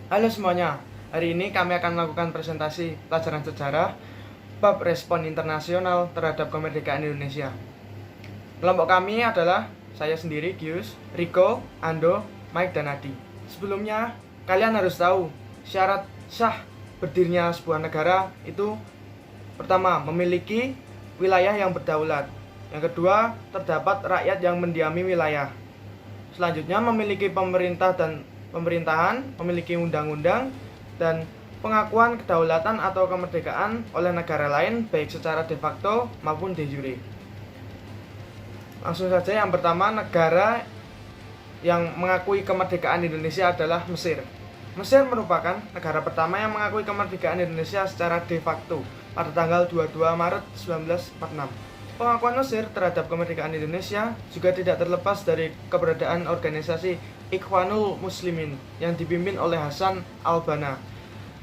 Halo semuanya, hari ini kami akan melakukan presentasi pelajaran sejarah bab respon internasional terhadap kemerdekaan Indonesia. Kelompok kami adalah saya sendiri, Gius, Riko, Ando, Mike, dan Adi. Sebelumnya, kalian harus tahu syarat sah berdirinya sebuah negara itu pertama, memiliki wilayah yang berdaulat. Yang kedua, terdapat rakyat yang mendiami wilayah. Selanjutnya, memiliki pemerintah dan pemerintahan, memiliki undang-undang, dan pengakuan kedaulatan atau kemerdekaan oleh negara lain baik secara de facto maupun de jure. Langsung saja, yang pertama, negara yang mengakui kemerdekaan Indonesia adalah Mesir. Mesir merupakan negara pertama yang mengakui kemerdekaan Indonesia secara de facto pada tanggal 22 Maret 1946. Pengakuan Mesir terhadap kemerdekaan Indonesia juga tidak terlepas dari keberadaan organisasi Ikhwanul Muslimin yang dipimpin oleh Hasan al-Banna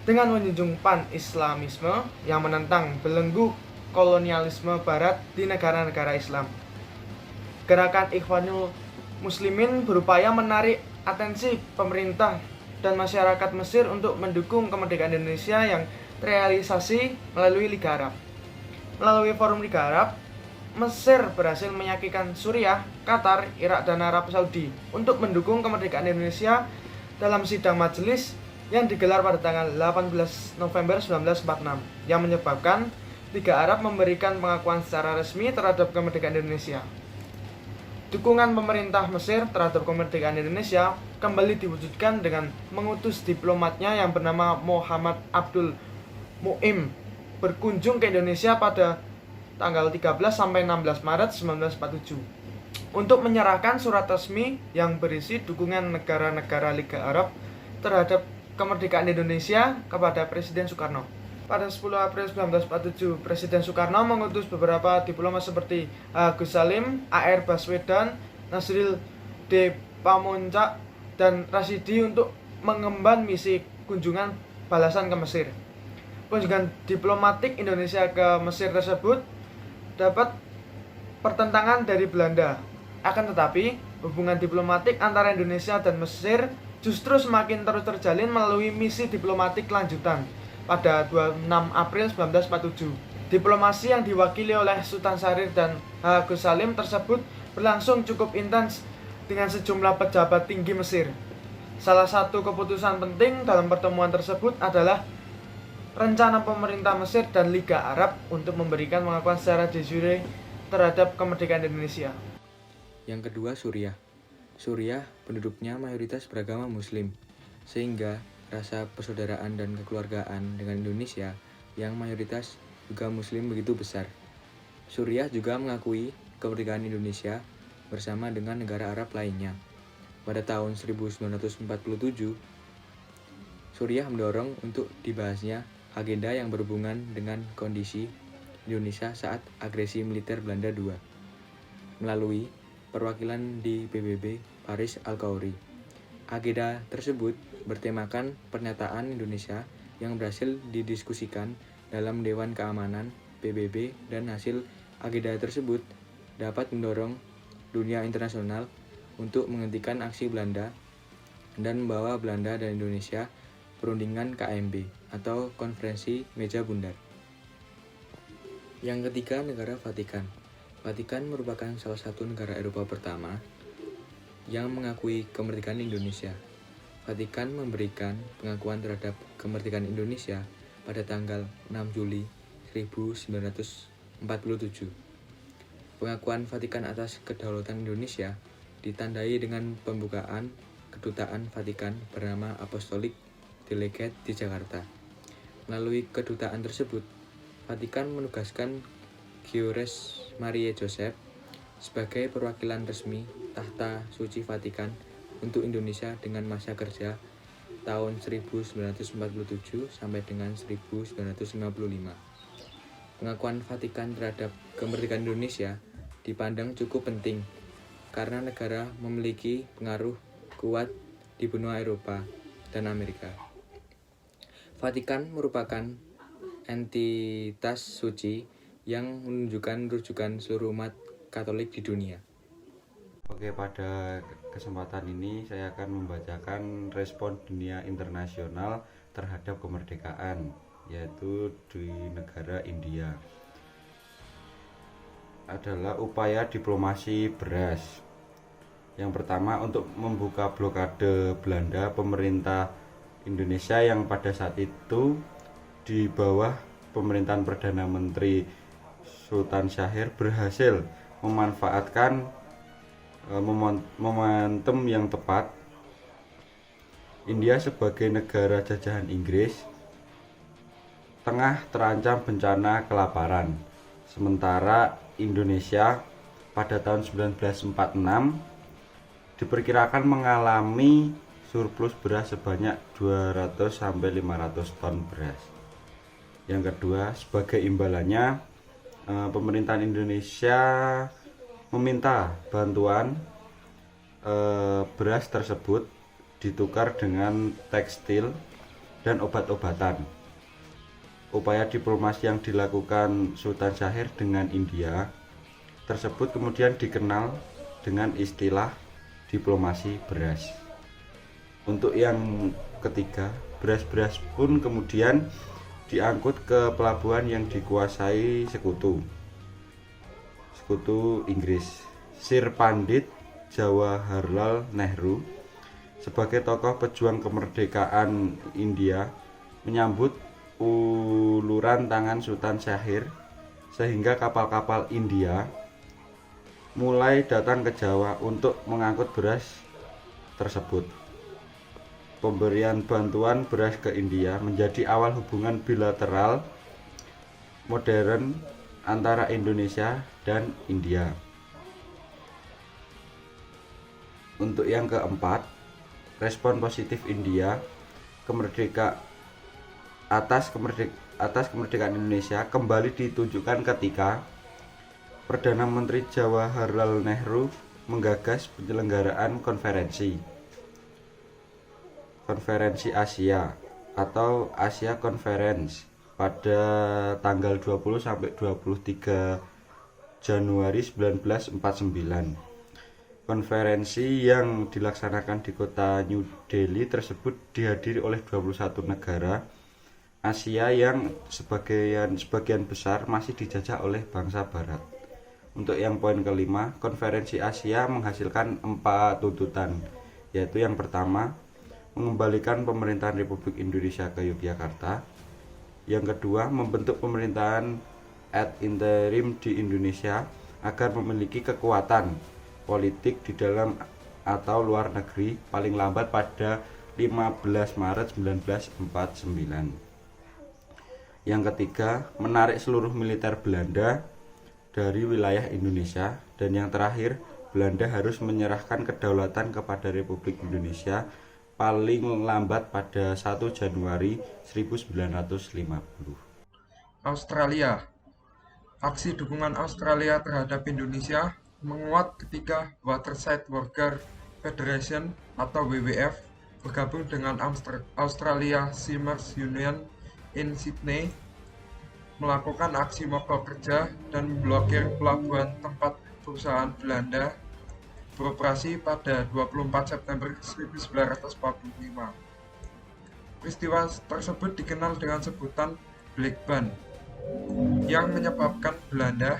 dengan menjunjung pan-Islamisme yang menentang belenggu kolonialisme barat di negara-negara Islam. Gerakan Ikhwanul Muslimin berupaya menarik atensi pemerintah dan masyarakat Mesir untuk mendukung kemerdekaan Indonesia yang terrealisasi melalui Liga Arab. Melalui Forum Liga Arab, Mesir berhasil meyakinkan Suriah, Qatar, Irak, dan Arab Saudi untuk mendukung kemerdekaan Indonesia dalam sidang majelis yang digelar pada tanggal 18 November 1946 yang menyebabkan Liga Arab memberikan pengakuan secara resmi terhadap kemerdekaan Indonesia. Dukungan pemerintah Mesir terhadap kemerdekaan Indonesia kembali diwujudkan dengan mengutus diplomatnya yang bernama Muhammad Abdul Mu'im berkunjung ke Indonesia pada tanggal 13 sampai 16 Maret 1947 untuk menyerahkan surat resmi yang berisi dukungan negara-negara Liga Arab terhadap kemerdekaan Indonesia kepada Presiden Soekarno. Pada 10 April 1947, Presiden Soekarno mengutus beberapa diplomat seperti Agus Salim, A.R. Baswedan, Nasril D. Pamuncak, dan Rasidi untuk mengemban misi kunjungan balasan ke Mesir. Kunjungan diplomatik Indonesia ke Mesir tersebut dapat pertentangan dari Belanda. Akan tetapi, hubungan diplomatik antara Indonesia dan Mesir justru semakin terus terjalin melalui misi diplomatik lanjutan. Pada 26 April 1947, diplomasi yang diwakili oleh Sultan Syahrir dan Agus Salim tersebut berlangsung cukup intens dengan sejumlah pejabat tinggi Mesir. Salah satu keputusan penting dalam pertemuan tersebut adalah rencana pemerintah Mesir dan Liga Arab untuk memberikan pengakuan secara de jure terhadap kemerdekaan Indonesia. Yang kedua, Suriah. Suriah penduduknya mayoritas beragama Muslim, sehingga rasa persaudaraan dan kekeluargaan dengan Indonesia yang mayoritas juga Muslim begitu besar. Suriah juga mengakui kemerdekaan Indonesia bersama dengan negara Arab lainnya. Pada tahun 1947, Suriah mendorong untuk dibahasnya agenda yang berhubungan dengan kondisi Indonesia saat agresi militer Belanda II melalui perwakilan di PBB Paris Al-Khoury. Agenda tersebut bertemakan pernyataan Indonesia yang berhasil didiskusikan dalam Dewan Keamanan PBB, dan hasil agenda tersebut dapat mendorong dunia internasional untuk menghentikan aksi Belanda dan membawa Belanda dan Indonesia perundingan KMB atau Konferensi Meja Bundar. Yang ketiga, negara Vatikan. Vatikan merupakan salah satu negara Eropa pertama yang mengakui kemerdekaan Indonesia. Vatikan memberikan pengakuan terhadap kemerdekaan Indonesia pada tanggal 6 Juli 1947. Pengakuan Vatikan atas kedaulatan Indonesia ditandai dengan pembukaan kedutaan Vatikan bernama Apostolic Delegate di Jakarta. Melalui kedutaan tersebut, Vatikan menugaskan Gregorius Maria Joseph sebagai perwakilan resmi Tahta Suci Vatikan untuk Indonesia dengan masa kerja tahun 1947 sampai dengan 1955. Pengakuan Vatikan terhadap kemerdekaan Indonesia dipandang cukup penting karena negara memiliki pengaruh kuat di benua Eropa dan Amerika. Vatikan merupakan entitas suci yang menunjukkan rujukan seluruh umat Katolik di dunia. Oke, pada kesempatan ini saya akan membacakan respon dunia internasional terhadap kemerdekaan, yaitu di negara India. Adalah upaya diplomasi beras. Yang pertama, untuk membuka blokade Belanda, pemerintah Indonesia yang pada saat itu di bawah pemerintahan Perdana Menteri Sultan Syahrir berhasil memanfaatkan momentum yang tepat. India sebagai negara jajahan Inggris tengah terancam bencana kelaparan, sementara Indonesia pada tahun 1946 diperkirakan mengalami surplus beras sebanyak 200-500 ton beras. Yang kedua, sebagai imbalannya, pemerintahan Indonesia meminta bantuan beras tersebut ditukar dengan tekstil dan obat-obatan. Upaya diplomasi yang dilakukan Sultan Syahrir dengan India tersebut kemudian dikenal dengan istilah diplomasi beras. Untuk yang ketiga, beras-beras pun kemudian diangkut ke pelabuhan yang dikuasai sekutu Inggris. Sir Pandit Jawaharlal Nehru sebagai tokoh pejuang kemerdekaan India menyambut uluran tangan Sultan Syahrir, sehingga kapal-kapal India mulai datang ke Jawa untuk mengangkut beras tersebut. Pemberian bantuan beras ke India menjadi awal hubungan bilateral modern antara Indonesia dan India. Untuk yang keempat, respon positif India atas kemerdekaan Indonesia kembali ditunjukkan ketika Perdana Menteri Jawaharlal Nehru menggagas penyelenggaraan konferensi Asia atau Asia Conference pada tanggal 20 sampai 23 Januari 1949. Konferensi yang dilaksanakan di kota New Delhi tersebut dihadiri oleh 21 negara Asia yang sebagian besar masih dijajah oleh bangsa barat. Untuk yang poin kelima, konferensi Asia menghasilkan 4 tuntutan, yaitu yang pertama, mengembalikan pemerintahan Republik Indonesia ke Yogyakarta. Yang kedua, membentuk pemerintahan ad interim di Indonesia agar memiliki kekuatan politik di dalam atau luar negeri paling lambat pada 15 Maret 1949. Yang ketiga, menarik seluruh militer Belanda dari wilayah Indonesia. Dan yang terakhir, Belanda harus menyerahkan kedaulatan kepada Republik Indonesia paling lambat pada 1 Januari 1950. Australia. Aksi dukungan Australia terhadap Indonesia menguat ketika Waterside Worker Federation atau WWF bergabung dengan Australia Seamen's Union in Sydney, melakukan aksi mogok kerja dan memblokir pelabuhan tempat perusahaan Belanda beroperasi pada 24 September 1945. Peristiwa tersebut dikenal dengan sebutan Black Ban, yang menyebabkan Belanda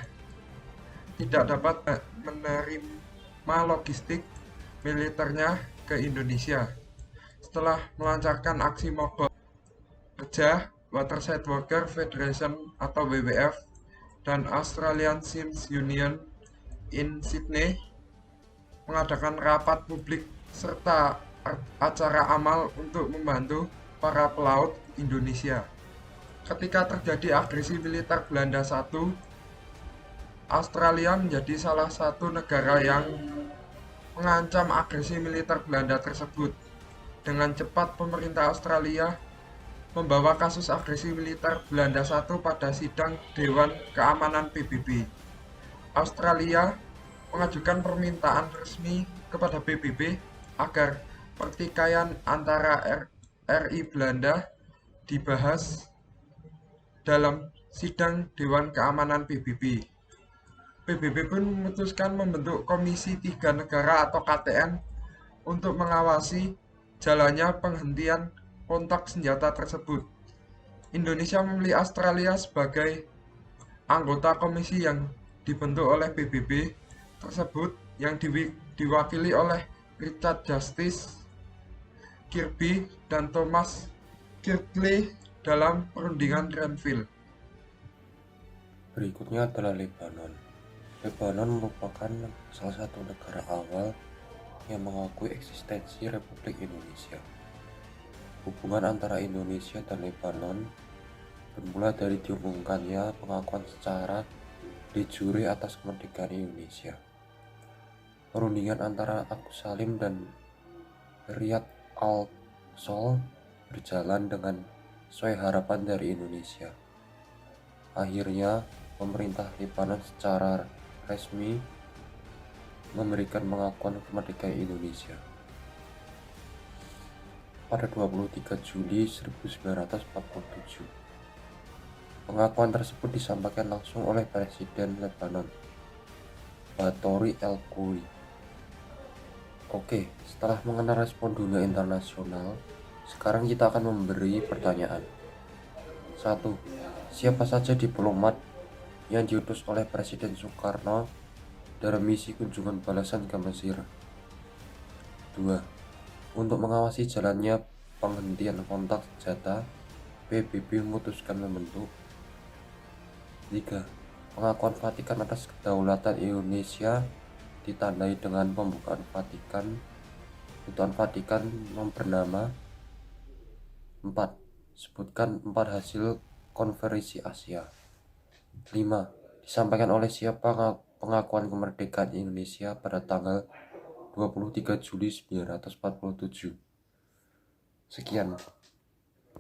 tidak dapat menerima logistik militernya ke Indonesia. Setelah melancarkan aksi mogok kerja, Waterside Worker Federation atau WWF dan Australian Seamen's Union in Sydney mengadakan rapat publik serta acara amal untuk membantu para pelaut Indonesia. Ketika terjadi agresi militer Belanda I, Australia menjadi salah satu negara yang mengancam agresi militer Belanda tersebut. Dengan cepat pemerintah Australia membawa kasus agresi militer Belanda I pada sidang Dewan Keamanan PBB. Australia mengajukan permintaan resmi kepada PBB agar pertikaian antara RI Belanda dibahas dalam sidang Dewan Keamanan PBB. PBB pun memutuskan membentuk Komisi 3 Negara atau KTN untuk mengawasi jalannya penghentian kontak senjata tersebut. Indonesia memilih Australia sebagai anggota komisi yang dibentuk oleh PBB tersebut yang diwakili oleh Richard Justice Kirby dan Thomas Kirtley dalam perundingan Grenfell. Berikutnya adalah Lebanon. Lebanon merupakan salah satu negara awal yang mengakui eksistensi Republik Indonesia. Hubungan antara Indonesia dan Lebanon bermula dari diumumkannya pengakuan secara de jure atas kemerdekaan Indonesia. Perundingan antara Agus Salim dan Riyad al-Sol berjalan dengan sesuai harapan dari Indonesia. Akhirnya, pemerintah Lebanon secara resmi memberikan pengakuan kemerdekaan Indonesia pada 23 Juli 1947. Pengakuan tersebut disampaikan langsung oleh Presiden Lebanon, Batory El-Khoury. Oke, setelah mengenal respon dunia internasional, sekarang kita akan memberi pertanyaan. 1. Siapa saja diplomat yang diutus oleh Presiden Soekarno dalam misi kunjungan balasan ke Mesir? 2. Untuk mengawasi jalannya penghentian kontak senjata, PBB memutuskan membentuk. 3. Pengakuan Vatikan atas kedaulatan Indonesia ditandai dengan pembukaan Vatikan. Kedutaan Vatikan yang bernama. 4. Sebutkan 4 hasil konferensi Asia. 5. Disampaikan oleh siapa pengakuan kemerdekaan Indonesia pada tanggal 23 Juli 1947. Sekian.